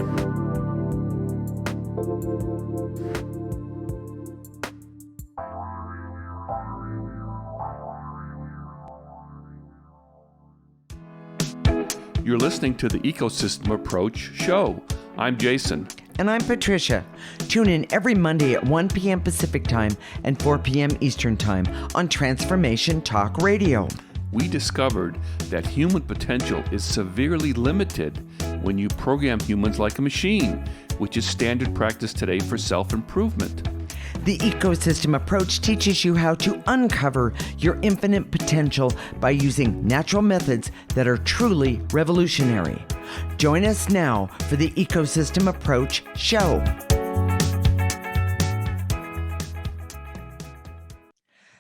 You're listening to the Ecosystem Approach show. I'm Jason. And I'm Patricia. Tune in every Monday at 1 p.m. Pacific Time and 4 p.m. Eastern Time on Transformation Talk Radio. We discovered that human potential is severely limited when you program humans like a machine, which is standard practice today for self-improvement. The ecosystem approach teaches you how to uncover your infinite potential by using natural methods that are truly revolutionary. Join us now for the Ecosystem Approach show.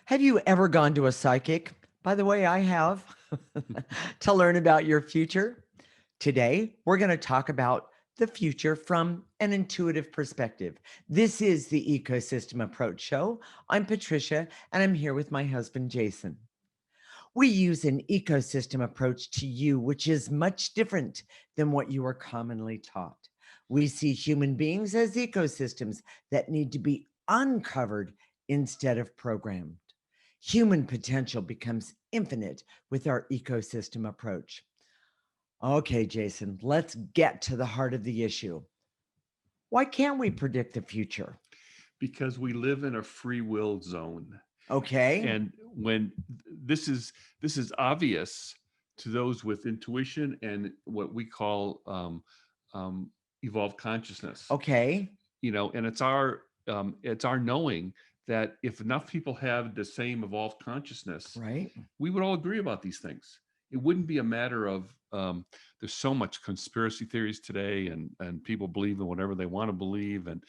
Have you ever gone to a psychic? By the way, I have, to learn about your future. Today, we're going to talk about the future from an intuitive perspective. This is the Ecosystem Approach show. I'm Patricia, and I'm here with my husband, Jason. We use an ecosystem approach to you, which is much different than what you are commonly taught. We see human beings as ecosystems that need to be uncovered instead of programmed. Human potential becomes infinite with our ecosystem approach. Okay, Jason, let's get to the heart of the issue. Why can't we predict the future? Because we live in a free will zone. Okay. And when this is obvious to those with intuition and what we call evolved consciousness. Okay. You know, and it's our knowing that if enough people have the same evolved consciousness, right, we would all agree about these things. It wouldn't be a matter of there's so much conspiracy theories today, and people believe in whatever they want to believe, and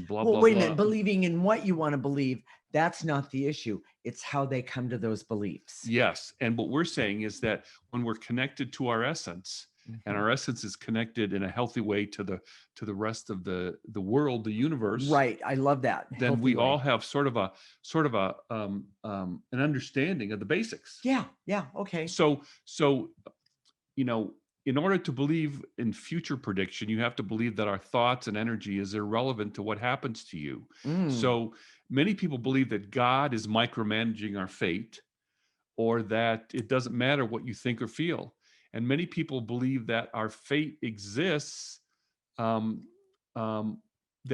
blah, blah, wait blah. a minute, believing in what you want to believe, that's not the issue. It's how they come to those beliefs. Yes. And what we're saying is that when we're connected to our essence, and our essence is connected in a healthy way to the rest of the world, the universe. Right. I love that. Then Healthy we way. all have sort of an understanding of the basics. Yeah. Yeah. Okay. So, you know, in order to believe in future prediction, you have to believe that our thoughts and energy is irrelevant to what happens to you. So many people believe that God is micromanaging our fate, or that it doesn't matter what you think or feel. And many people believe that our fate exists, that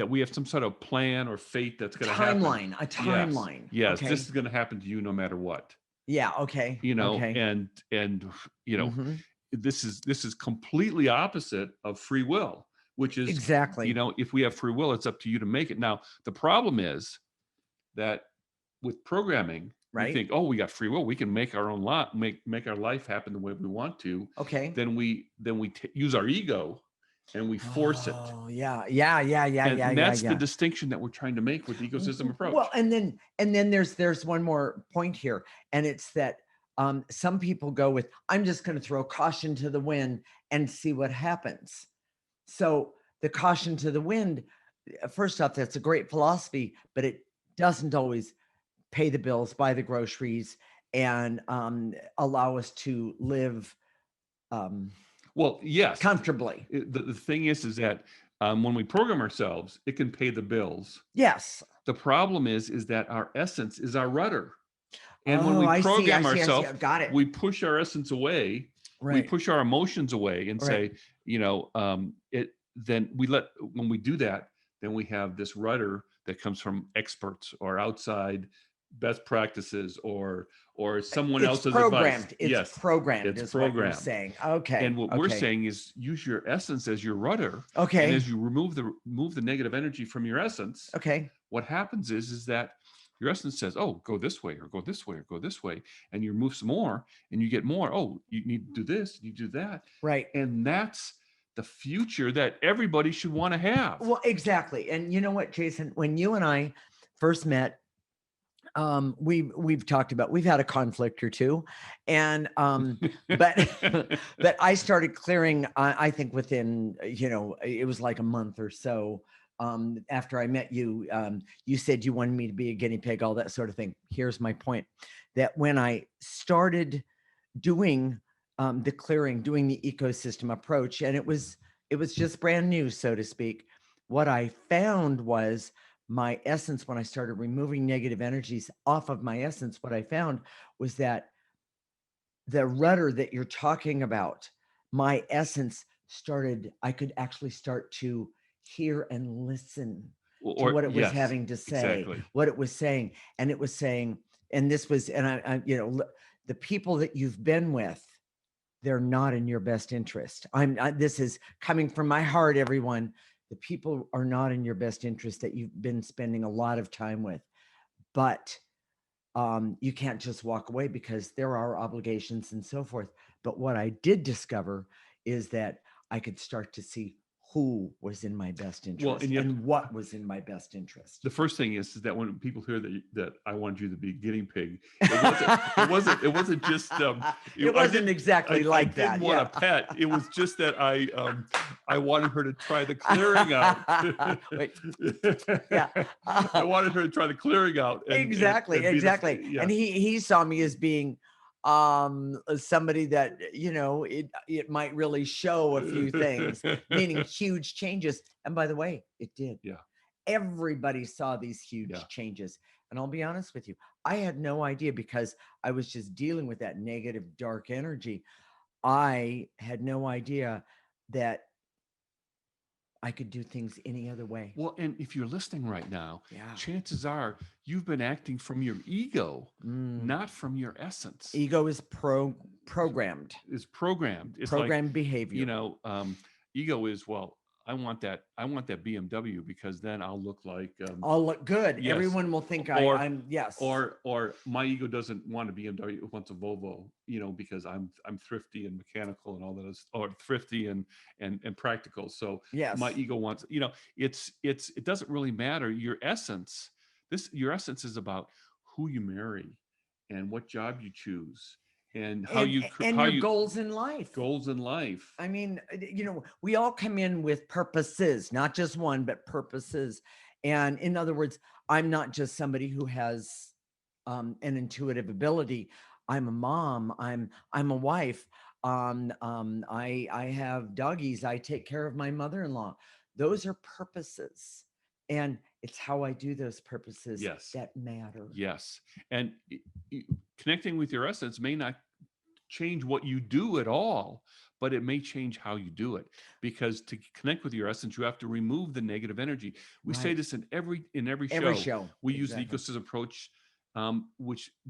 we have some sort of plan or fate that's going to happen. A timeline. Yes. Okay. This is going to happen to you no matter what. Yeah. Okay. You know, okay. and you know, this is completely opposite of free will, which is exactly, you know, if we have free will, it's up to you to make it. Now, the problem is that with programming, right, we think, oh, we got free will, we can make our own lot, make our life happen the way we want to. Okay. Then we use our ego and we force it. Oh, yeah. And that's the distinction that we're trying to make with the ecosystem approach. Well, and then there's one more point here, and it's that some people go with, I'm just going to throw caution to the wind and see what happens. So the caution to the wind, first off, that's a great philosophy, but it doesn't always pay the bills, buy the groceries, and allow us to live well, yes, comfortably. The thing is that when we program ourselves, it can pay the bills. Yes. The problem is that our essence is our rudder. And when we program ourselves, we push our essence away. Right. We push our emotions away and say, you know, then when we do that, then we have this rudder that comes from experts or outside best practices or someone else's advice. It's programmed. It's is programmed. What you're saying. Okay. And what we're saying is use your essence as your rudder. Okay. And as you remove the negative energy from your essence. Okay. What happens is that your essence says, oh, go this way or go this way or go this way. And you move some more and you get more. Oh, you need to do this, you do that. Right. And that's the future that everybody should want to have. Well, exactly. And you know what, Jason, when you and I first met, we've talked about, we've had a conflict or two, and but I started clearing, I think within, you know, it was like a month or so after I met you. You said you wanted me to be a guinea pig, all that sort of thing. Here's my point, that when I started doing the clearing, doing the ecosystem approach, and it was It was just brand new, so to speak. What I found was my essence, when I started removing negative energies off of my essence, what I found was that the rudder that you're talking about, my essence started, I could actually start to hear and listen to what it was yes, having to say, exactly. what it was saying. And it was saying, and this was, and the people that you've been with, they're not in your best interest. This is coming from my heart, everyone. The people are not in your best interest that you've been spending a lot of time with. But you can't just walk away because there are obligations and so forth. But what I did discover is that I could start to see who was in my best interest and what was in my best interest. The first thing is that when people hear that I wanted you to be a guinea pig, it wasn't just it wasn't exactly like that. I didn't want a pet. It was just that I wanted her to try the clearing out. Yeah. I wanted her to try the clearing out. Exactly. And he saw me as being somebody that, it might really show a few things, meaning huge changes. And by the way, it did. Yeah. Everybody saw these huge changes. And I'll be honest with you, I had no idea because I was just dealing with that negative, dark energy. I had no idea that I could do things any other way. Well, and if you're listening right now, chances are you've been acting from your ego, not from your essence. Ego is programmed. It's programmed. It's programmed behavior. Ego is, well, I want that BMW because then I'll look like I'll look good. Yes. Everyone will think I'm yes. Or my ego doesn't want a BMW, it wants a Volvo, because I'm thrifty and mechanical and all that is, or thrifty and practical. So yes. My ego wants, it doesn't really matter. Your essence is about who you marry and what job you choose. And your goals in life. Goals in life. I mean, we all come in with purposes, not just one, but purposes. And in other words, I'm not just somebody who has an intuitive ability. I'm a mom. I'm a wife. I have doggies. I take care of my mother-in-law. Those are purposes. And it's how I do those purposes that matter. Yes. And connecting with your essence may not change what you do at all, but it may change how you do it, because to connect with your essence, you have to remove the negative energy. We say this in every show. We use the ecosystem approach,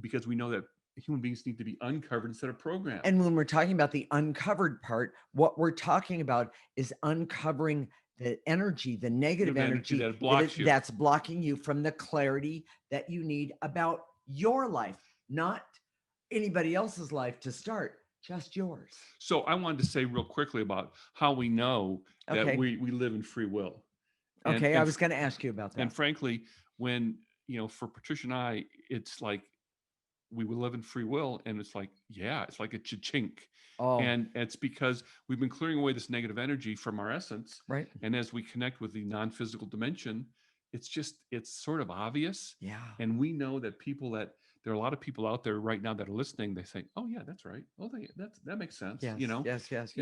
because we know that human beings need to be uncovered instead of programmed. And when we're talking about the uncovered part, what we're talking about is uncovering the energy, the negative energy that's blocking you from the clarity that you need about your life, not anybody else's life to start, just yours. So I wanted to say real quickly about how we know that we live in free will. And I was going to ask you about that. And frankly, when, for Patricia and I, it's like we will live in free will, and it's like, it's like a cha-chink. Oh. And it's because we've been clearing away this negative energy from our essence. Right. And as we connect with the non-physical dimension, it's sort of obvious. Yeah. And we know that there are a lot of people out there right now that are listening. They say, "Oh yeah, that's right. Oh, that makes sense." Yes. Yes.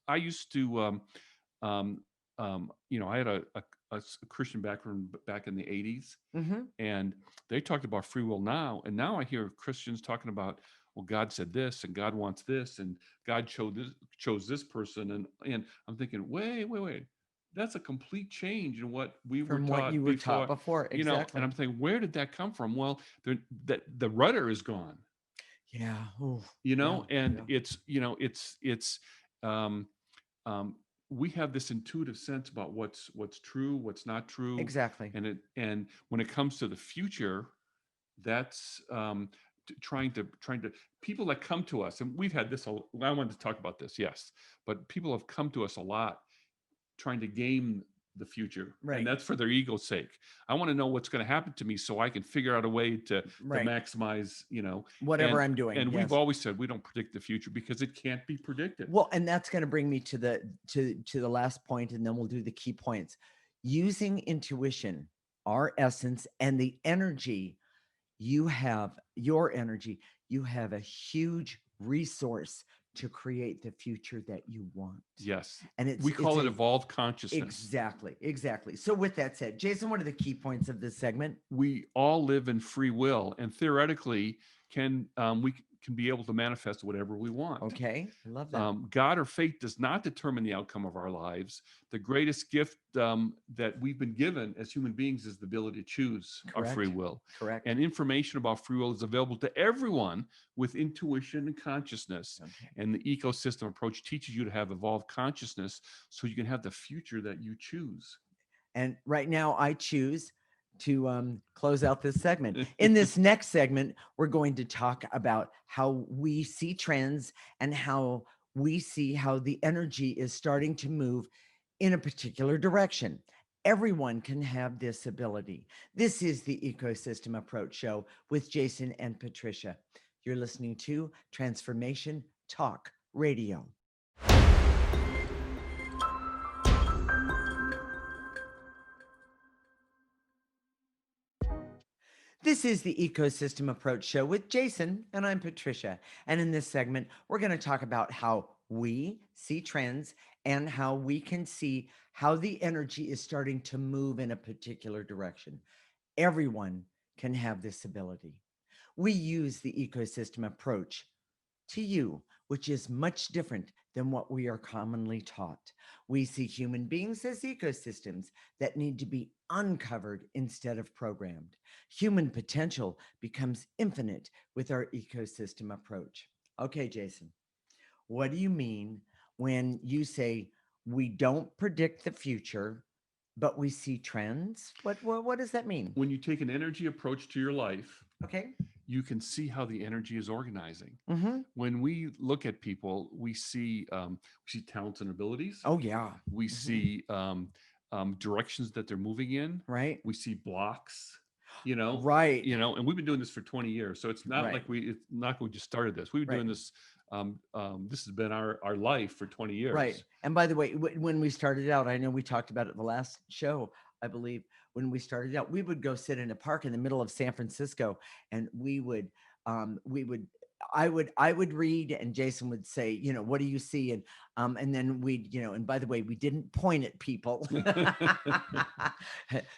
I used to, I had a Christian background back in the 80s, and they talked about free will now. And now I hear Christians talking about, well, God said this, and God wants this, and God chose this person, and I'm thinking, wait. That's a complete change in what we were taught before. Exactly. And I'm thinking, where did that come from? Well, the rudder is gone. Yeah. Ooh. It's we have this intuitive sense about what's true, what's not true. Exactly. And when it comes to the future, that's trying to people that come to us, and we've had this. I wanted to talk about this, yes, but people have come to us a lot, trying to game the future, and that's for their ego's sake. I want to know what's going to happen to me so I can figure out a way to maximize, whatever I'm doing. And we've always said we don't predict the future because it can't be predicted. Well, and that's going to bring me to the last point, and then we'll do the key points. Using intuition, our essence, and the energy you have, your energy, you have a huge resource to create the future that you want. Yes. And we call it evolved consciousness. Exactly. So with that said, Jason, what are the key points of this segment? We all live in free will, and theoretically we can be able to manifest whatever we want. Okay, I love that. God or fate does not determine the outcome of our lives. The greatest gift that we've been given as human beings is the ability to choose our free will. Correct. And information about free will is available to everyone with intuition and consciousness. Okay. And the ecosystem approach teaches you to have evolved consciousness so you can have the future that you choose. And right now I choose to close out this segment. In this next segment, we're going to talk about how we see trends and how we see how the energy is starting to move in a particular direction. Everyone can have this ability. This is the Ecosystem Approach Show with Jason and Patricia. You're listening to Transformation Talk Radio. This is the Ecosystem Approach Show with Jason, and I'm Patricia. And in this segment, we're going to talk about how we see trends and how we can see how the energy is starting to move in a particular direction. Everyone can have this ability. We use the ecosystem approach to you, which is much different than what we are commonly taught. We see human beings as ecosystems that need to be uncovered instead of programmed. Human potential becomes infinite with our ecosystem approach. Okay, Jason, what do you mean when you say we don't predict the future, but we see trends? What does that mean? When you take an energy approach to your life, okay, you can see how the energy is organizing. Mm-hmm. When we look at people, we see talents and abilities. Oh, yeah. We see directions that they're moving in. Right. We see blocks, right. And we've been doing this for 20 years. So it's not like we just started this. We've been doing this. This has been our life for 20 years. Right. And by the way, when we started out, I know we talked about it the last show, I believe. When we started out, we would go sit in a park in the middle of San Francisco, and I would read, and Jason would say, what do you see? And then we'd, and by the way, we didn't point at people.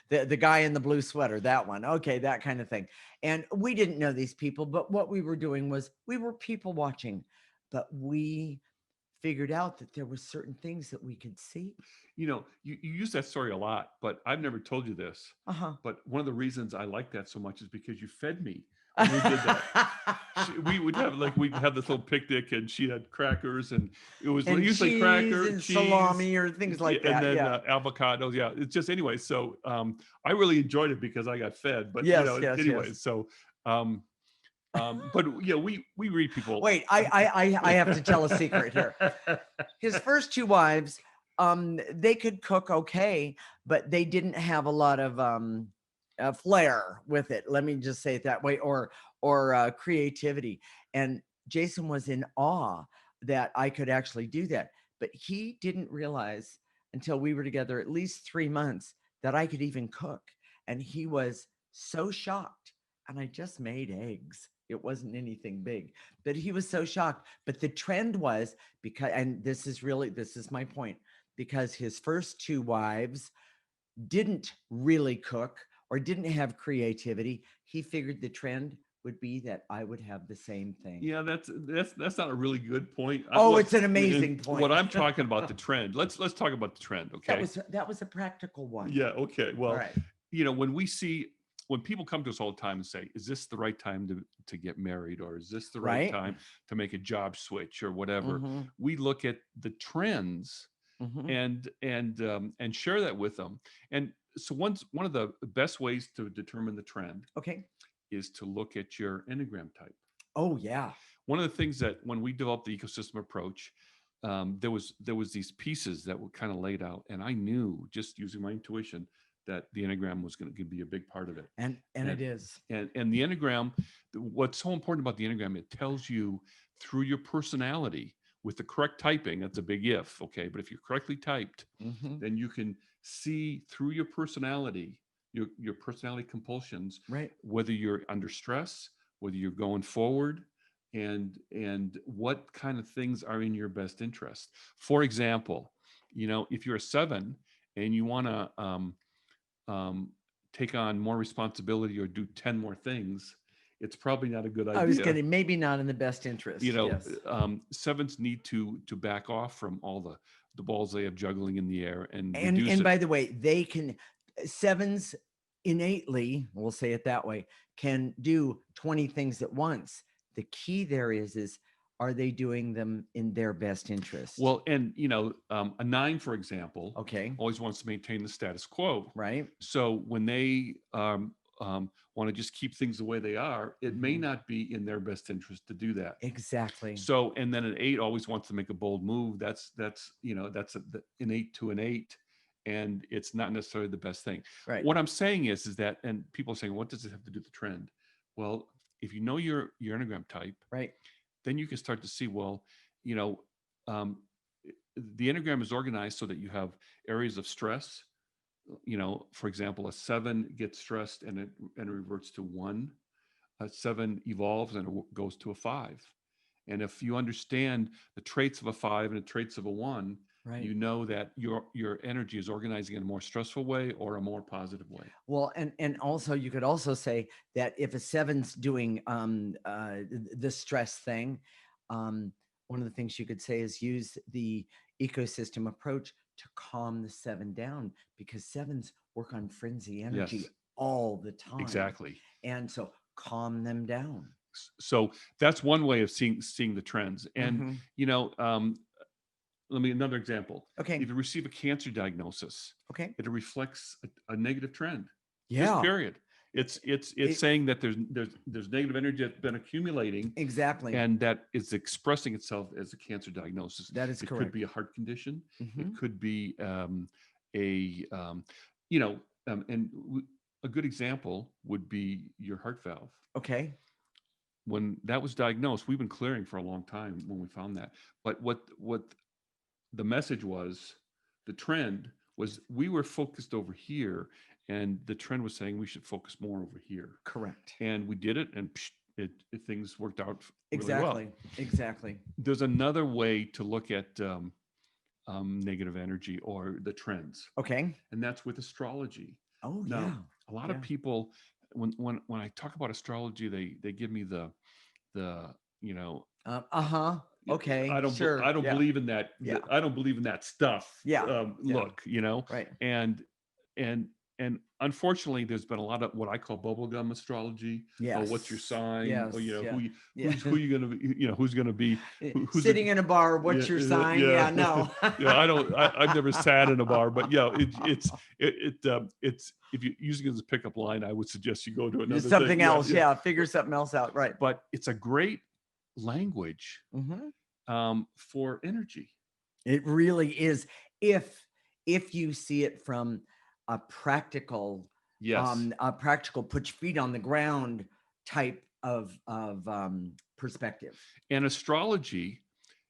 the guy in the blue sweater, that one. Okay. That kind of thing. And we didn't know these people, but what we were doing was we were people watching, but we figured out that there were certain things that we could see. You use that story a lot, but I've never told you this. Uh-huh. But one of the reasons I like that so much is because you fed me when we did that. We'd have this little picnic, and she had crackers, and it was usually crackers and cheese, salami or things like that. And then avocados. Yeah, it's just anyway. So I really enjoyed it because I got fed. But anyway, yes. So. But yeah, we read people. Wait, I have to tell a secret here. His first two wives, they could cook okay, but they didn't have a lot of flair with it. Let me just say it that way, or creativity. And Jason was in awe that I could actually do that, but he didn't realize until we were together at least 3 months that I could even cook, and he was so shocked. And I just made eggs. It wasn't anything big, but he was so shocked. But the trend was and this is my point, because his first two wives didn't really cook or didn't have creativity. He figured the trend would be that I would have the same thing. Yeah, that's not a really good point. It's an amazing point. What I'm talking about the trend. Let's talk about the trend. Okay. That was a practical one. Yeah. Okay. Well, right. When people come to us all the time and say, is this the right time to get married? Or is this the right time to make a job switch or whatever? Mm-hmm. We look at the trends and share that with them. And so one of the best ways to determine the trend is to look at your Enneagram type. Oh, yeah. One of the things that when we developed the ecosystem approach, there was these pieces that were kind of laid out. And I knew, just using my intuition, that the Enneagram was going to be a big part of it. And it is. And the Enneagram, what's so important about the Enneagram, it tells you through your personality with the correct typing. That's a big if, okay? But if you're correctly typed, then you can see through your personality, your personality compulsions, right? Whether you're under stress, whether you're going forward, and what kind of things are in your best interest. For example, if you're a 7 and you want to um, take on more responsibility or do 10 more things, it's probably not a good idea. I was going to, maybe not in the best interest. Yes. 7s need to back off from all the balls they have juggling in the air and by the way, 7s innately, we'll say it that way, can do 20 things at once. The key there is are they doing them in their best interest? Well, and a 9, for example, always wants to maintain the status quo. Right. So when they want to just keep things the way they are, it may not be in their best interest to do that. Exactly. So, and then an 8 always wants to make a bold move. That's an 8 to an 8. And it's not necessarily the best thing. Right. What I'm saying is that, and people are saying, what does it have to do with the trend? Well, if you know your Enneagram type, right, then you can start to see, well, the Enneagram is organized so that you have areas of stress. For example, a 7 gets stressed and it reverts to 1. A 7 evolves and it goes to a 5. And if you understand the traits of a 5 and the traits of a 1, right, you know that your energy is organizing in a more stressful way or a more positive way. Well, and also you could also say that if a 7's doing the stress thing, one of the things you could say is use the ecosystem approach to calm the 7 down, because 7s work on frenzy energy all the time. Exactly. And so calm them down. So that's one way of seeing the trends. And let me another example. Okay. If you receive a cancer diagnosis, it reflects a negative trend. Yeah. Just period. It's saying that there's negative energy that's been accumulating. Exactly. And that is expressing itself as a cancer diagnosis. That is correct. It could be a heart condition. It could be a good example would be your heart valve. Okay. When that was diagnosed, we've been clearing for a long time when we found that. But what the message was, the trend was, we were focused over here, and the trend was saying we should focus more over here. Correct. And we did it, and things worked out really well. Exactly. There's another way to look at negative energy or the trends. Okay. And that's with astrology. Oh, now, yeah. A lot of people, when I talk about astrology, they give me the okay. I don't believe in that. Yeah. I don't believe in that stuff. Yeah. Look, right. And unfortunately, there's been a lot of what I call bubblegum astrology. Yes. What's your sign? Yes. Who you going to be? Who's going to be who's sitting in a bar? What's your sign? Yeah. No. I've never sat in a bar, but it's if you're using it as a pickup line, I would suggest you go to another something thing. else. Yeah. Figure something else out. Right. But it's a great language for energy. It really is. If you see it from a practical, put your feet on the ground type of perspective. And astrology,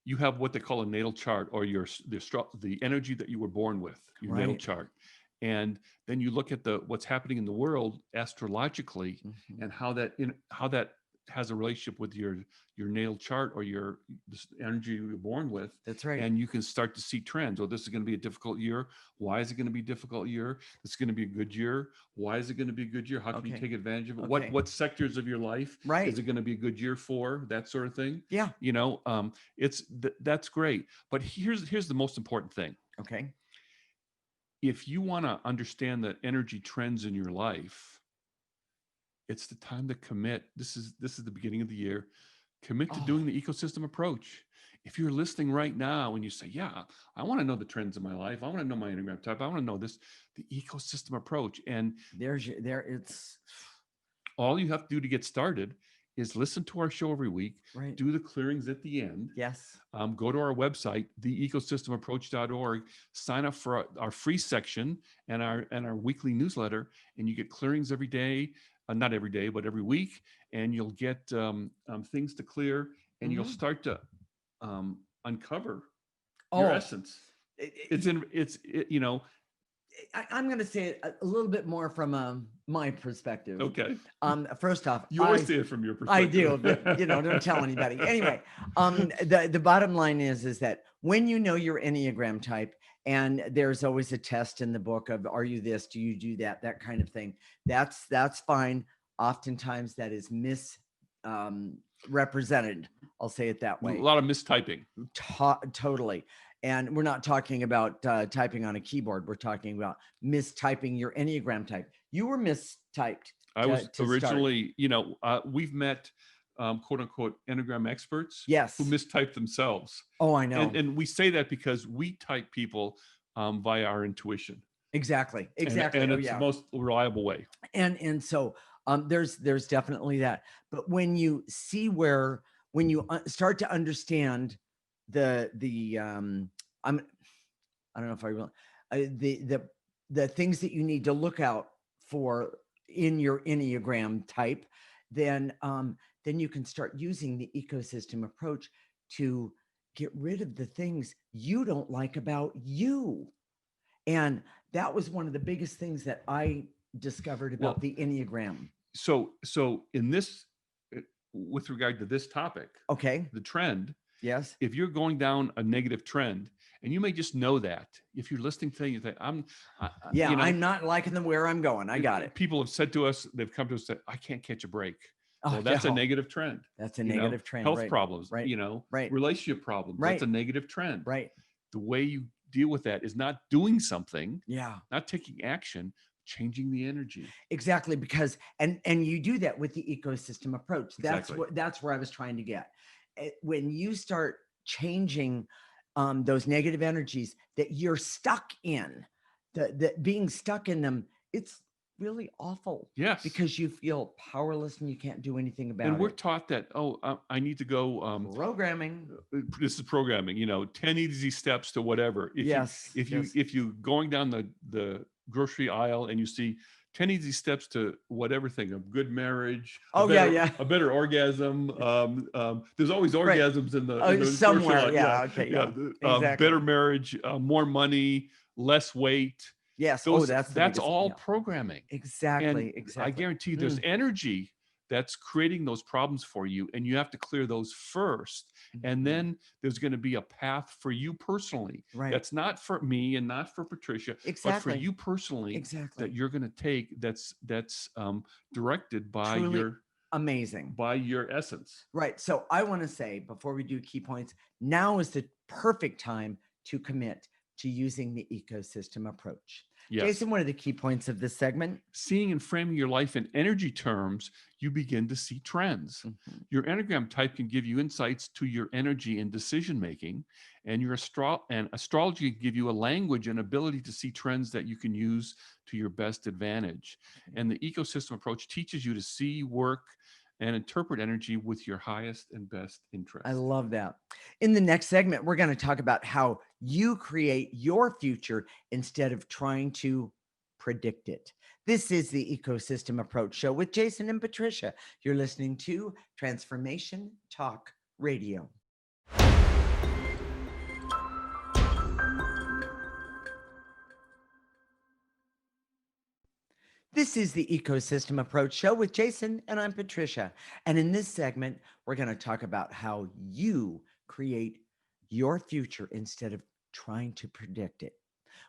you have what they call a natal chart, or the energy that you were born with, your natal chart. And then you look at what's happening in the world astrologically, and how that has a relationship with your natal chart or your energy you were born with. That's right. And you can start to see trends. Oh, this is going to be a difficult year. Why is it going to be a difficult year? This is going to be a good year. Why is it going to be a good year? How can you take advantage of it? What sectors of your life is it going to be a good year for? That sort of thing. Yeah. That's great. But here's the most important thing. Okay. If you want to understand the energy trends in your life, it's the time to commit. This is the beginning of the year. Commit to doing the ecosystem approach. If you're listening right now and you say, yeah, I want to know the trends in my life. I want to know my Enneagram type. I want to know the ecosystem approach. And it's all you have to do to get started is listen to our show every week, do the clearings at the end. Yes. Go to our website, theecosystemapproach.org, sign up for our free section and our weekly newsletter, and you get clearings every day. Not every day, but every week, and you'll get things to clear, and you'll start to uncover your essence. I'm going to say it a little bit more from my perspective. Okay. First off, you always say it from your perspective. I do, but don't tell anybody. Anyway, the bottom line is that when you know your Enneagram type, and there's always a test in the book of, are you this? Do you do that? That kind of thing. That's fine. Oftentimes that is misrepresented. I'll say it that way. A lot of mistyping. Totally. And we're not talking about typing on a keyboard. We're talking about mistyping your Enneagram type. You were mistyped. I was originally, we've met quote unquote Enneagram experts. Yes. Who mistype themselves. Oh, I know. And we say that because we type people via our intuition. Exactly. And it's the most reliable way. And so there's definitely that. But when you see when you start to understand I don't know if I will, the things that you need to look out for in your Enneagram type, then you can start using the ecosystem approach to get rid of the things you don't like about you. And that was one of the biggest things that I discovered about the Enneagram. So in this, with regard to this topic, okay, the trend, yes, if you're going down a negative trend, and you may just know that if you're listening to things, you think, I'm not liking where I'm going. I got it. People have said to us, they've come to us and said, I can't catch a break. Well, that's a negative trend. That's a negative trend. Health problems, right. Relationship problems. Right. That's a negative trend. Right. The way you deal with that is not doing something. Yeah. Not taking action, changing the energy. Exactly. Because, and you do that with the ecosystem approach. That's where I was trying to get. When you start changing those negative energies that you're stuck in, that being stuck in them, it's really awful. Yes. Because you feel powerless and you can't do anything about it. And we're taught that, I need to go programming. This is programming, 10 easy steps to whatever. If you going down the grocery aisle and you see 10 easy steps to whatever thing, a good marriage, a better orgasm. There's always orgasms in the somewhere. Exactly. Better marriage, more money, less weight. Yes. That's all programming. Exactly. And I guarantee you there's energy that's creating those problems for you, and you have to clear those first. Mm-hmm. And then there's going to be a path for you personally. Right. That's not for me and not for Patricia, but for you personally. That you're going to take. That's directed by by your essence. Right. So I want to say, before we do key points, now is the perfect time to commit to using the ecosystem approach. Yes. Jason, what are the key points of this segment? Seeing and framing your life in energy terms, you begin to see trends. Mm-hmm. Your Enneagram type can give you insights to your energy and decision-making, and your astrology can give you a language and ability to see trends that you can use to your best advantage. Mm-hmm. And the ecosystem approach teaches you to see, work, and interpret energy with your highest and best interest. I love that. In the next segment, we're going to talk about how you create your future instead of trying to predict it. This is the Ecosystem Approach Show with Jason and Patricia. You're listening to Transformation Talk Radio. This is the Ecosystem Approach Show with Jason, and I'm Patricia. And in this segment, we're going to talk about how you create your future instead of trying to predict it.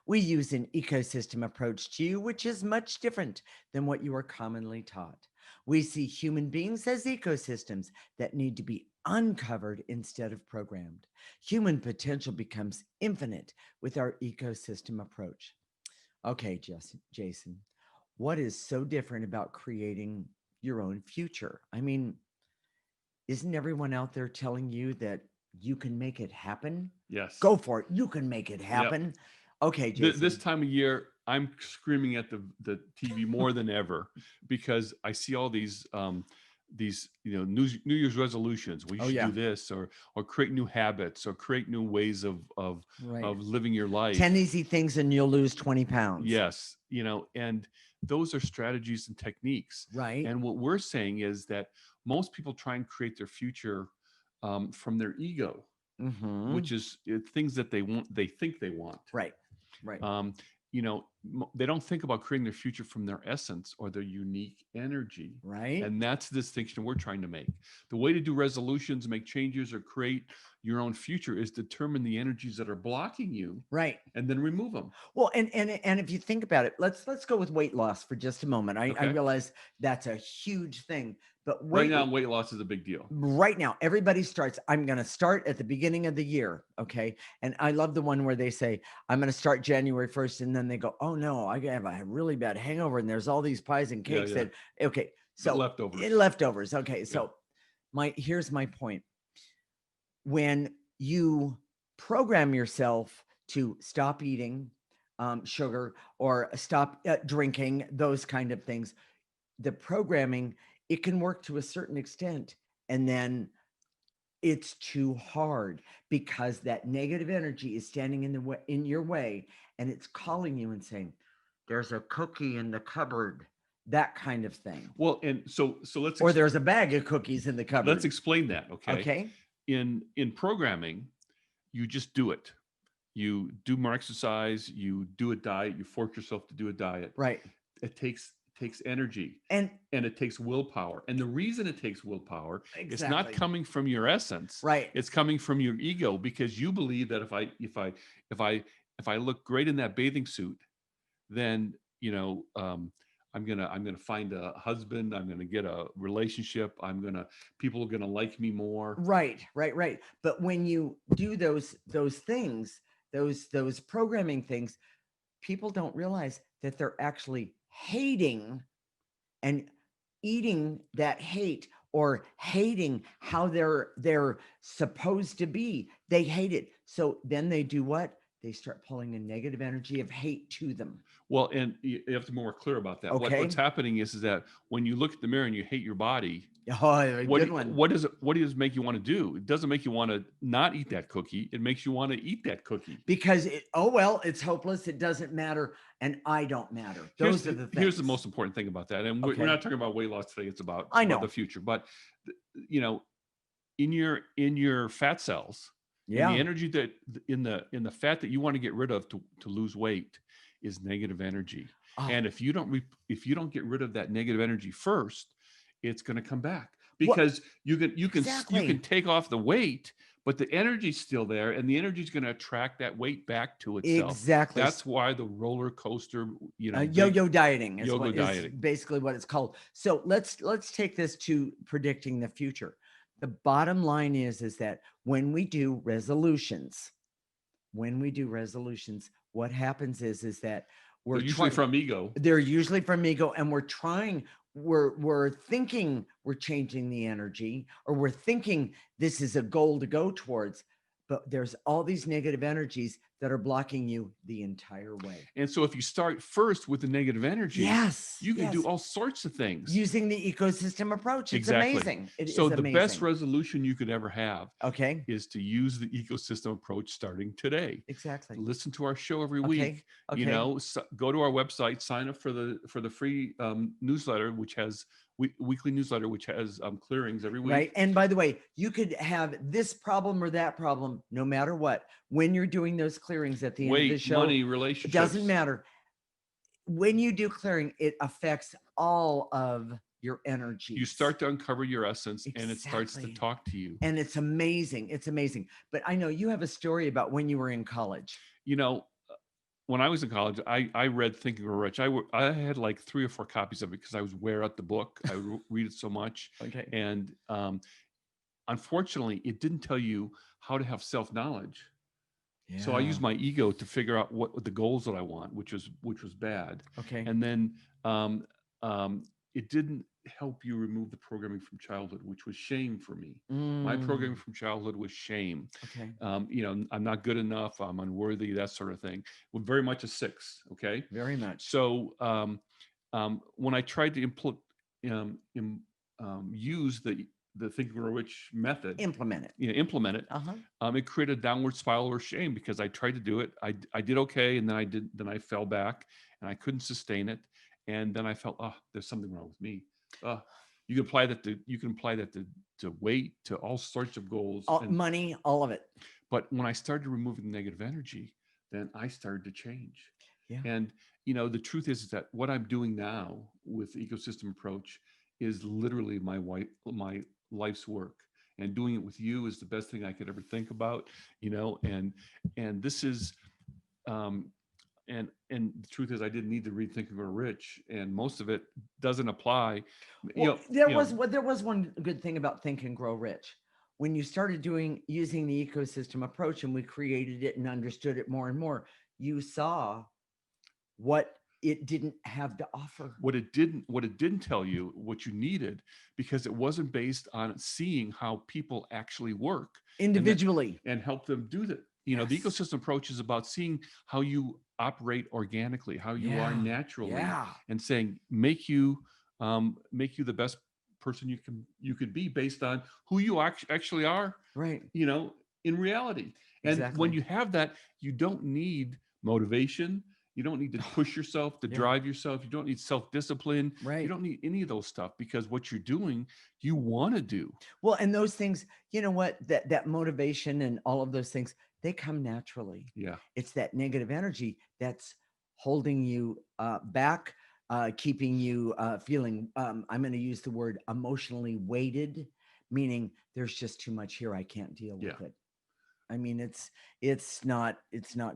We use an ecosystem approach to you, which is much different than what you are commonly taught. We see human beings as ecosystems that need to be uncovered instead of programmed. Human potential becomes infinite with our ecosystem approach. Okay, Jason. What is so different about creating your own future? I mean, isn't everyone out there telling you that you can make it happen? Yes. Go for it. You can make it happen. Yep. Okay, Jason. This time of year, I'm screaming at the TV more than ever because I see all these New Year's resolutions. We should do this or create new habits or create new ways of living your life. 10 easy things and you'll lose 20 pounds. Yes. And those are strategies and techniques. Right. And what we're saying is that most people try and create their future from their ego, mm-hmm. which is things that they think they want. Right. Right. they don't think about creating their future from their essence or their unique energy. Right. And that's the distinction we're trying to make. The way to do resolutions, make changes, or create your own future is determine the energies that are blocking you. Right. And then remove them. Well, and if you think about it, let's go with weight loss for just a moment. I realize that's a huge thing, but right now, weight loss is a big deal. Right now, everybody starts. I'm going to start at the beginning of the year. Okay. And I love the one where they say, I'm going to start January 1st. And then they go, oh no, I have a really bad hangover. And there's all these pies and cakes that, okay. So leftovers. Okay. So here's my point. When you program yourself to stop eating sugar or stop drinking, those kind of things, the programming, it can work to a certain extent. And then it's too hard because that negative energy is standing in your way, and it's calling you and saying, there's a cookie in the cupboard, that kind of thing. Well, and so or there's a bag of cookies in the cupboard. Let's explain that. Okay. In programming, you just do it. You do more exercise, you do a diet, you force yourself to do a diet. Right. It takes energy and it takes willpower. And the reason it takes willpower is not coming from your essence. Right. It's coming from your ego, because you believe that if I look great in that bathing suit, then I'm gonna find a husband. I'm gonna get a relationship. People are gonna like me more. Right. But when you do those things, those programming things, people don't realize that they're actually hating and eating that hate, or hating how they're supposed to be. They hate it. So then they do what? They start pulling a negative energy of hate to them. Well, and you have to be more clear about that. Okay. What's happening is that when you look at the mirror and you hate your body, what does it make you want to do? It doesn't make you want to not eat that cookie. It makes you want to eat that cookie. Because it's hopeless. It doesn't matter. And I don't matter. Those are the things. Here's the most important thing about that. And we're not talking about weight loss today. It's about the future. But, in your fat cells, the energy that in the fat that you want to get rid of to lose weight is negative energy. And if you don't get rid of that negative energy first, it's going to come back, because you can take off the weight, but the energy's still there, and the energy's going to attract that weight back to itself. Exactly. That's why the roller coaster, yo-yo dieting is basically what it's called. So let's take this to predicting the future. The bottom line is that when we do resolutions, what happens is that they're usually from ego. They're usually from ego, and we're thinking we're changing the energy, or we're thinking this is a goal to go towards, but there's all these negative energies that are blocking you the entire way. And so if you start first with the negative energy, you can do all sorts of things using the ecosystem approach. It's amazing. So the best resolution you could ever have is to use the ecosystem approach starting today. Exactly. Listen to our show every week. Go to our website, sign up for the free newsletter, which has weekly newsletter, which has clearings every week. Right. And by the way, you could have this problem or that problem, no matter what, when you're doing those clearings at the end of the show. Money, relationships. It doesn't matter. When you do clearing, it affects all of your energy. You start to uncover your essence, and it starts to talk to you. And it's amazing. It's amazing. But I know you have a story about when you were in college. When I was in college, I read Think and Grow Rich. I had like 3 or 4 copies of it because I was wear out the book. I would read it so much. And unfortunately, it didn't tell you how to have self-knowledge. So I used my ego to figure out what the goals that I want, which was bad. And then it didn't help you remove the programming from childhood, which was shame for me. My programming from childhood was shame. I'm not good enough. I'm unworthy, that sort of thing. Well, very much a 6. Okay. Very much. So when I tried to use the Think and Grow Rich method, implement it. It created a downward spiral of shame, because I tried to do it. I did okay, and then I fell back, and I couldn't sustain it. And then I felt, there's something wrong with me. You can apply that to weight, to all sorts of goals, money, all of it. But when I started removing negative energy, then I started to change. And, the truth is that what I'm doing now with the ecosystem approach is literally my life's work. And doing it with you is the best thing I could ever think about, and this is, um, and the truth is I didn't need to read Think and Grow Rich, and most of it doesn't apply. Well, there was one good thing about Think and Grow Rich. When you started using the ecosystem approach and we created it and understood it more and more, you saw what it didn't have to offer. What it didn't tell you what you needed, because it wasn't based on seeing how people actually work individually and help them do that. The ecosystem approach is about seeing how you operate organically, how you are naturally, and saying make you the best person you could be based on who you actually are, right? In reality. And when you have that, you don't need motivation. You don't need to push yourself to drive yourself. You don't need self-discipline. Right. You don't need any of those stuff, because what you're doing, you want to do. Well, and those things, that motivation and all of those things, they come naturally. Yeah. It's that negative energy that's holding you back, keeping you feeling, I'm going to use the word emotionally weighted, meaning there's just too much here. I can't deal with it. I mean, it's not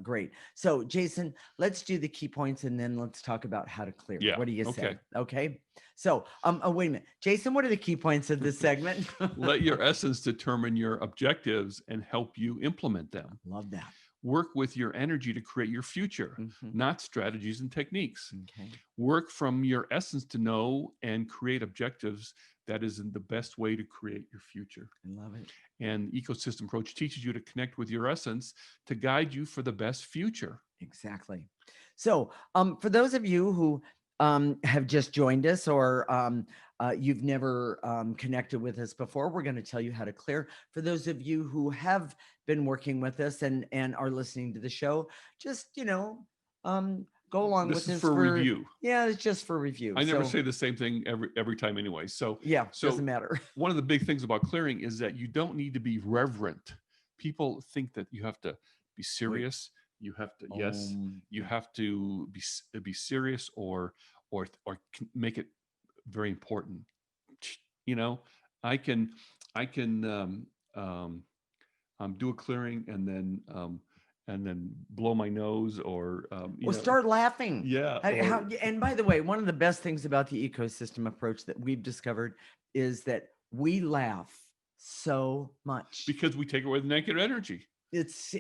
great. So Jason, let's do the key points and then let's talk about how to clear. Yeah. What do you say? Okay. So, wait a minute, Jason, what are the key points of this segment? Let your essence determine your objectives and help you implement them. Love that. Work with your energy to create your future, not strategies and techniques. Okay. Work from your essence to know and create objectives. That is the best way to create your future. I love it. And ecosystem approach teaches you to connect with your essence to guide you for the best future. Exactly. So, for those of you who have just joined us, or you've never connected with us before, we're going to tell you how to clear. For those of you who have been working with us and are listening to the show, just go along with this. This is for review. Yeah, it's just for review. I never say the same thing every time anyway. So doesn't matter. One of the big things about clearing is that you don't need to be reverent. People think that you have to be serious. You have to you have to be serious or make it very important. I can do a clearing and then blow my nose or start laughing. Yeah. And by the way, one of the best things about the ecosystem approach that we've discovered is that we laugh so much because we take away the negative energy. It's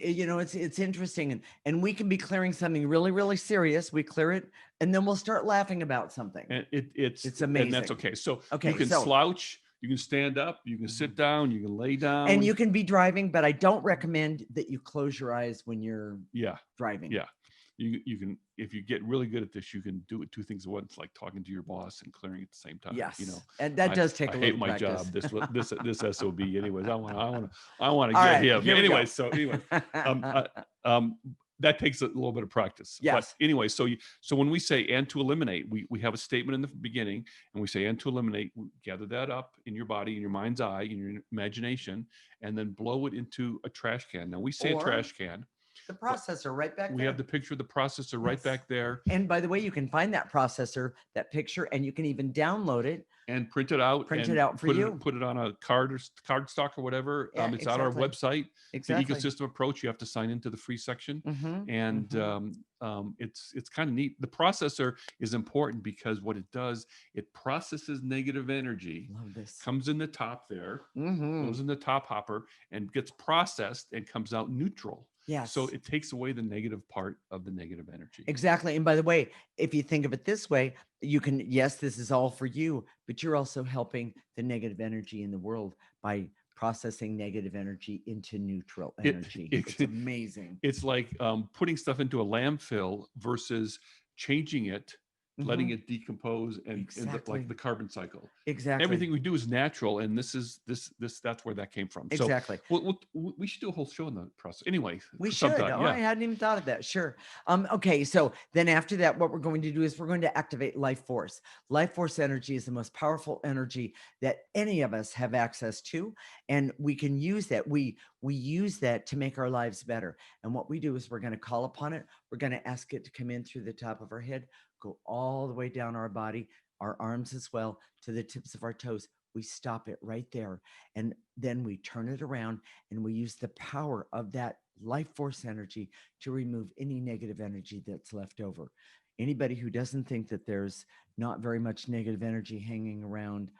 interesting, and we can be clearing something really, really serious. We clear it, and then we'll start laughing about something. And it's amazing. And that's okay. So you can slouch. You can stand up, you can sit down, you can lay down. And you can be driving, but I don't recommend that you close your eyes when you're driving. Yeah. You can, if you get really good at this, you can do it two things at once, like talking to your boss and clearing at the same time. Yes. And that does take a little practice. I hate my job. This SOB. Anyways, I want to get him. Anyway, that takes a little bit of practice. Yes. But anyway, so when we say and to eliminate, we have a statement in the beginning, and we say and to eliminate. We gather that up in your body, in your mind's eye, in your imagination, and then blow it into a trash can. Now we say a trash can. The processor right back there. We have the picture of the processor right back there. And by the way, you can find that processor, that picture, and you can even download it and print it out. Print it out for you. Put it on a card stock or whatever. It's on our website. Exactly. The ecosystem approach. You have to sign into the free section, and it's kind of neat. The processor is important because what it does, it processes negative energy. Love this. Comes in the top there, goes in the top hopper, and gets processed and comes out neutral. Yes. So it takes away the negative part of the negative energy. Exactly. And by the way, if you think of it this way, you can, this is all for you, but you're also helping the negative energy in the world by processing negative energy into neutral energy. It's amazing. It's like putting stuff into a landfill versus changing it letting it decompose and like the carbon cycle. Exactly. Everything we do is natural, and that's where that came from. Exactly. So we should do a whole show on the process. Anyway, we should. Yeah. I hadn't even thought of that. Sure. Okay. So then after that, what we're going to do is we're going to activate life force. Life force energy is the most powerful energy that any of us have access to, and we can use that. We use that to make our lives better. And what we do is we're going to call upon it. We're going to ask it to come in through the top of our head, go all the way down our body, our arms as well, to the tips of our toes. We stop it right there. And then we turn it around and we use the power of that life force energy to remove any negative energy that's left over. Anybody who doesn't think that there's not very much negative energy hanging around,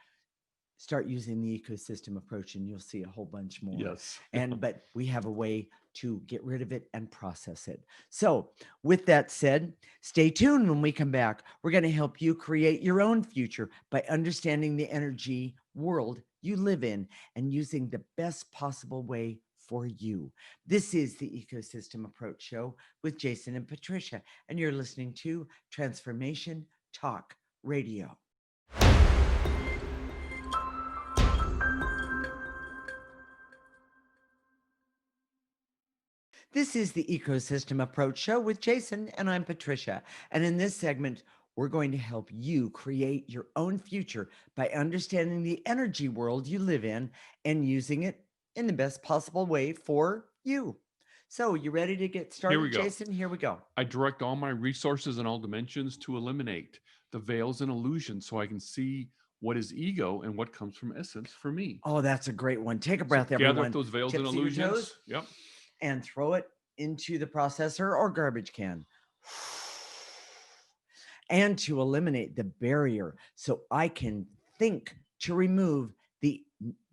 start using the ecosystem approach and you'll see a whole bunch more. Yes. But we have a way to get rid of it and process it. So with that said, stay tuned. When we come back, we're going to help you create your own future by understanding the energy world you live in and using the best possible way for you. This is the Ecosystem Approach Show with Jason and Patricia, and you're listening to Transformation Talk Radio. This is the Ecosystem Approach Show with Jason, and I'm Patricia. And in this segment, we're going to help you create your own future by understanding the energy world you live in and using it in the best possible way for you. So you ready to get started, Jason? Here we go. I direct all my resources in all dimensions to eliminate the veils and illusions so I can see what is ego and what comes from essence for me. Oh, that's a great one. Take a breath, everyone. Gather up those veils and illusions. Yep. And throw it into the processor or garbage can. And to eliminate the barrier so I can think to remove the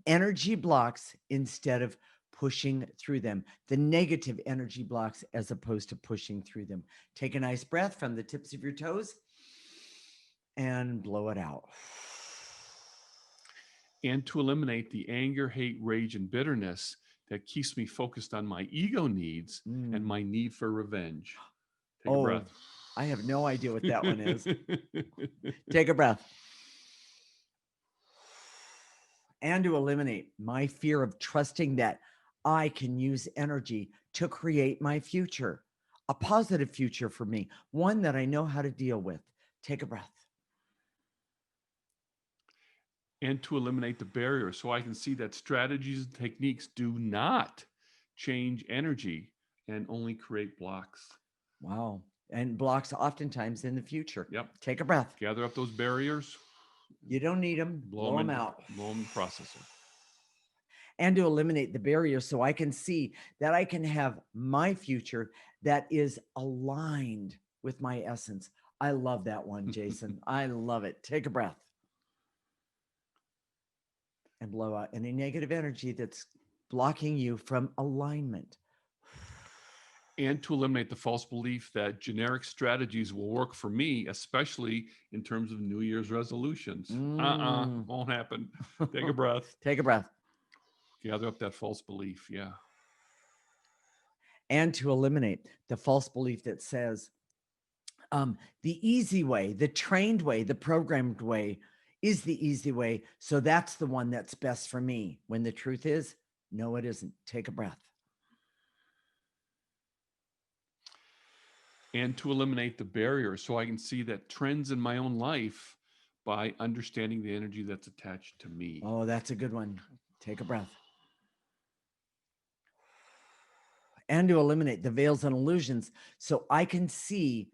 energy blocks instead of pushing through them, the negative energy blocks as opposed to pushing through them. Take a nice breath from the tips of your toes and blow it out. And to eliminate the anger, hate, rage, and bitterness that keeps me focused on my ego needs and my need for revenge. Take a breath. I have no idea what that one is. Take a breath. And to eliminate my fear of trusting that I can use energy to create my future, a positive future for me, one that I know how to deal with. Take a breath. And to eliminate the barrier so I can see that strategies and techniques do not change energy and only create blocks. Wow. And blocks oftentimes in the future. Yep. Take a breath. Gather up those barriers. You don't need them. Blow them out. Blow them in the processor. And to eliminate the barriers so I can see that I can have my future that is aligned with my essence. I love that one, Jason. I love it. Take a breath. And blow out any negative energy that's blocking you from alignment. And to eliminate the false belief that generic strategies will work for me, especially in terms of New Year's resolutions. Won't happen. Take a breath. Take a breath. Gather up that false belief. Yeah. And to eliminate the false belief that says the easy way, the trained way, the programmed way is the easy way. So that's the one that's best for me. When the truth is, no, it isn't. Take a breath. And to eliminate the barrier so I can see that trends in my own life by understanding the energy that's attached to me. Oh, that's a good one. Take a breath. And to eliminate the veils and illusions so I can see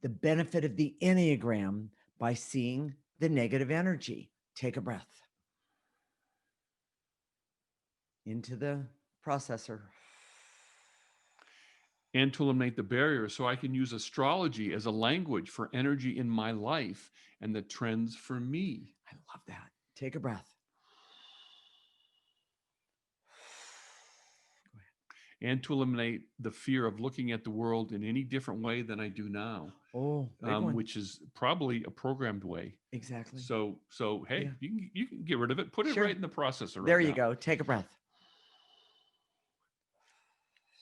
the benefit of the Enneagram by seeing the negative energy. Take a breath. Into the processor. And to eliminate the barrier so I can use astrology as a language for energy in my life and the trends for me. I love that. Take a breath. Go ahead. And to eliminate the fear of looking at the world in any different way than I do now. Oh, which is probably a programmed way. Exactly. So hey, yeah. you can get rid of it. Put it right in the processor. Right there you now. Go. Take a breath.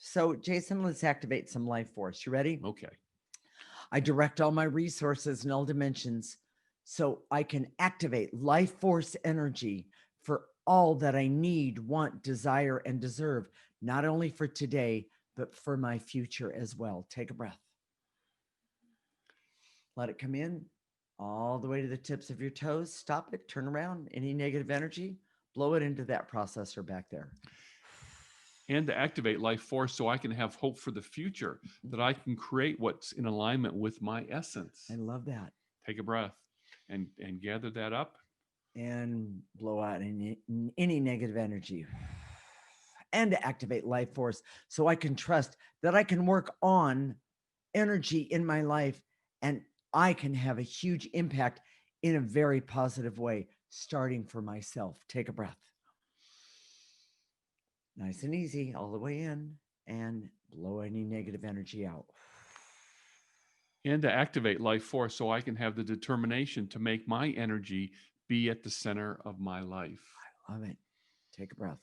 So, Jason, let's activate some life force. You ready? Okay. I direct all my resources in all dimensions so I can activate life force energy for all that I need, want, desire, and deserve, not only for today, but for my future as well. Take a breath. Let it come in all the way to the tips of your toes. Stop it, turn around. Any negative energy, blow it into that processor back there. And to activate life force so I can have hope for the future, that I can create what's in alignment with my essence. I love that. Take a breath and gather that up. And blow out any negative energy. And to activate life force so I can trust that I can work on energy in my life and I can have a huge impact in a very positive way, starting for myself. Take a breath. Nice and easy, all the way in, and blow any negative energy out. And to activate life force so I can have the determination to make my energy be at the center of my life. I love it. Take a breath.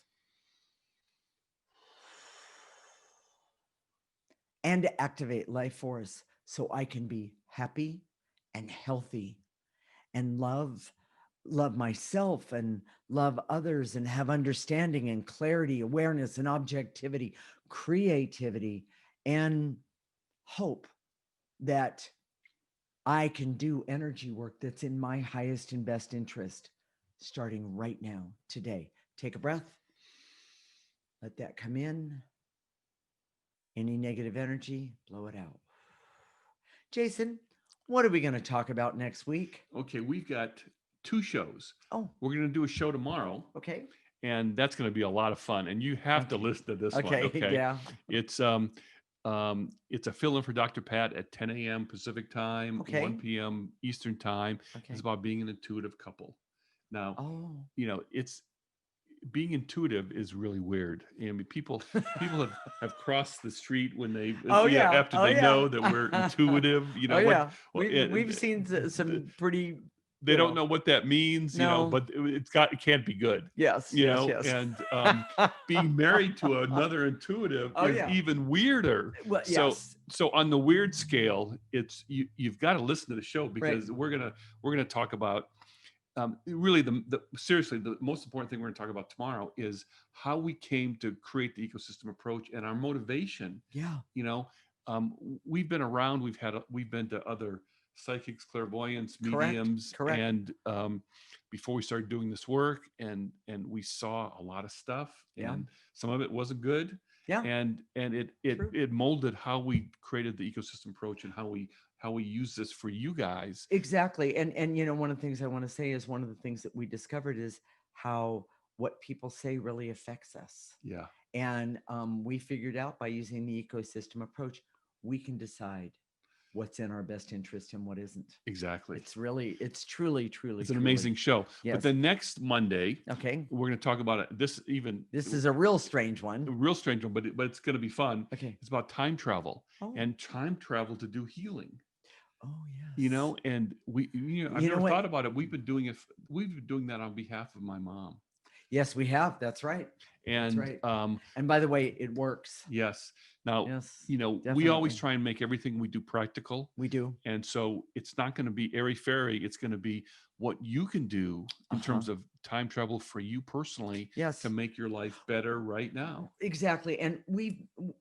And to activate life force so I can be happy and healthy and love myself and love others and have understanding and clarity, awareness and objectivity, creativity, and hope that I can do energy work that's in my highest and best interest, starting right now, today. Take a breath. Let that come in. Any negative energy, blow it out. Jason, what are we going to talk about next week? Okay, we've got 2 shows. Oh. We're going to do a show tomorrow. Okay. And that's going to be a lot of fun. And you have to listen to this one. Okay. Yeah. It's a fill-in for Dr. Pat at 10 a.m. Pacific time, 1 p.m. Eastern time. It's about being an intuitive couple. Now, it's being intuitive is really weird. I mean, people have crossed the street when they after they know that we're intuitive. We've seen some pretty. They don't know what that means, but it can't be good. Yes, yes. And being married to another intuitive is even weirder. Well, so on the weird scale, it's you've got to listen to the show, because we're gonna talk about really seriously the most important thing we're going to talk about tomorrow is how we came to create the ecosystem approach and our motivation. We've been around. We've been to other psychics, clairvoyants, mediums. Correct. And before we started doing this work, and we saw a lot of stuff, and some of it wasn't good. And it molded how we created the ecosystem approach and how we use this for you guys. Exactly. And one of the things I want to say is one of the things that we discovered is how what people say really affects us. Yeah. And we figured out by using the ecosystem approach, we can decide what's in our best interest and what isn't. Exactly. It's truly it's an amazing show. Yes. But the next Monday, we're going to talk about it. This is a real strange one. But it's going to be fun. Okay. It's about time travel and time travel to do healing. Oh yes. And I've never thought about it. We've been doing that on behalf of my mom. Yes, we have. That's right. And that's right. And by the way, it works. Yes. Now, definitely. We always try and make everything we do practical. We do. And so it's not going to be airy-fairy. It's going to be what you can do in terms of time travel for you personally to make your life better right now. Exactly. And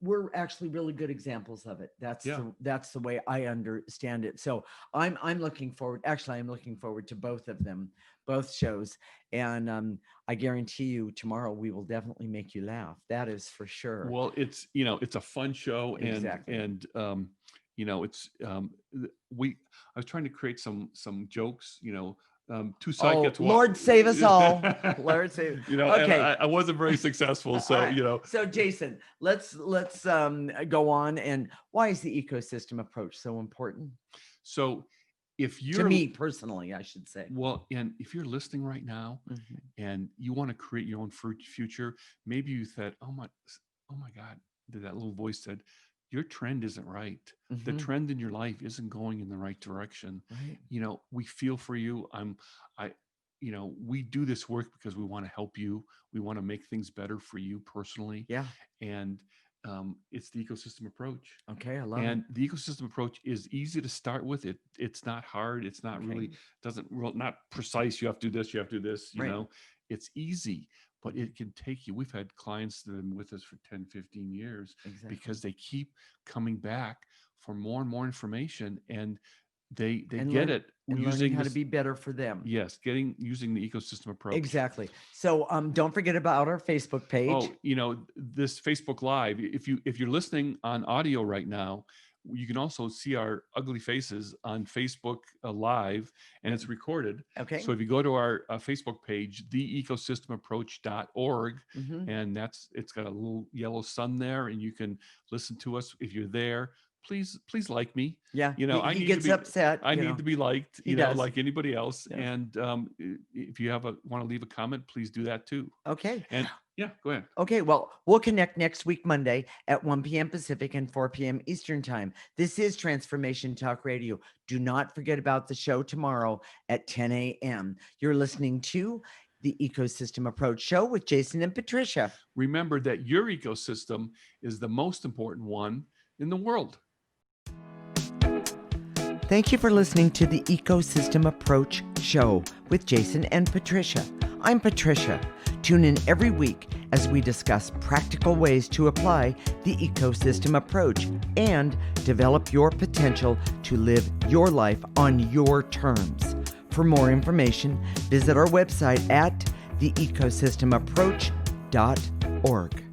we're actually really good examples of it. That's the way I understand it. So I'm looking forward. Actually, I'm looking forward to both of them, both shows. And I guarantee you tomorrow we will definitely make you laugh. That is for sure. Well, it's a fun show. Exactly. And it's I was trying to create some jokes, 2 psychics. Lord save us all. Lord save. Okay. I wasn't very successful. So, right. So Jason, let's go on. And why is the ecosystem approach so important? So if you're, to me personally, I should say. Well, and if you're listening right now and you want to create your own future, maybe you thought, oh my God, that little voice said, your trend isn't right. The trend in your life isn't going in the right direction. Right. We feel for you. We do this work because we want to help you. We want to make things better for you personally. Yeah. And it's the ecosystem approach. Okay, I love it. And the ecosystem approach is easy to start with. It's not hard. It's not really, not precise. You have to do this, you have to do this, you know, it's easy, but it can take you. We've had clients that have been with us for 10, 15 years because they keep coming back for more and more information, and they get it. And learning how to be better for them. Yes, using the ecosystem approach. Exactly. So don't forget about our Facebook page. Oh, you know, this Facebook Live, if you're listening on audio right now, you can also see our ugly faces on Facebook Live, and it's recorded. Okay. So if you go to our Facebook page, theecosystemapproach.org, and it's got a little yellow sun there, and you can listen to us if you're there. Please like me. Yeah. You know, he gets upset. I need to be liked, you know, like anybody else. Yeah. And if you want to leave a comment, please do that too. Okay. And yeah, go ahead. Okay. Well, we'll connect next week, Monday at 1 p.m. Pacific and 4 p.m. Eastern time. This is Transformation Talk Radio. Do not forget about the show tomorrow at 10 a.m. You're listening to the Ecosystem Approach Show with Jason and Patricia. Remember that your ecosystem is the most important one in the world. Thank you for listening to the Ecosystem Approach Show with Jason and Patricia. I'm Patricia. Tune in every week as we discuss practical ways to apply the ecosystem approach and develop your potential to live your life on your terms. For more information, visit our website at theecosystemapproach.org.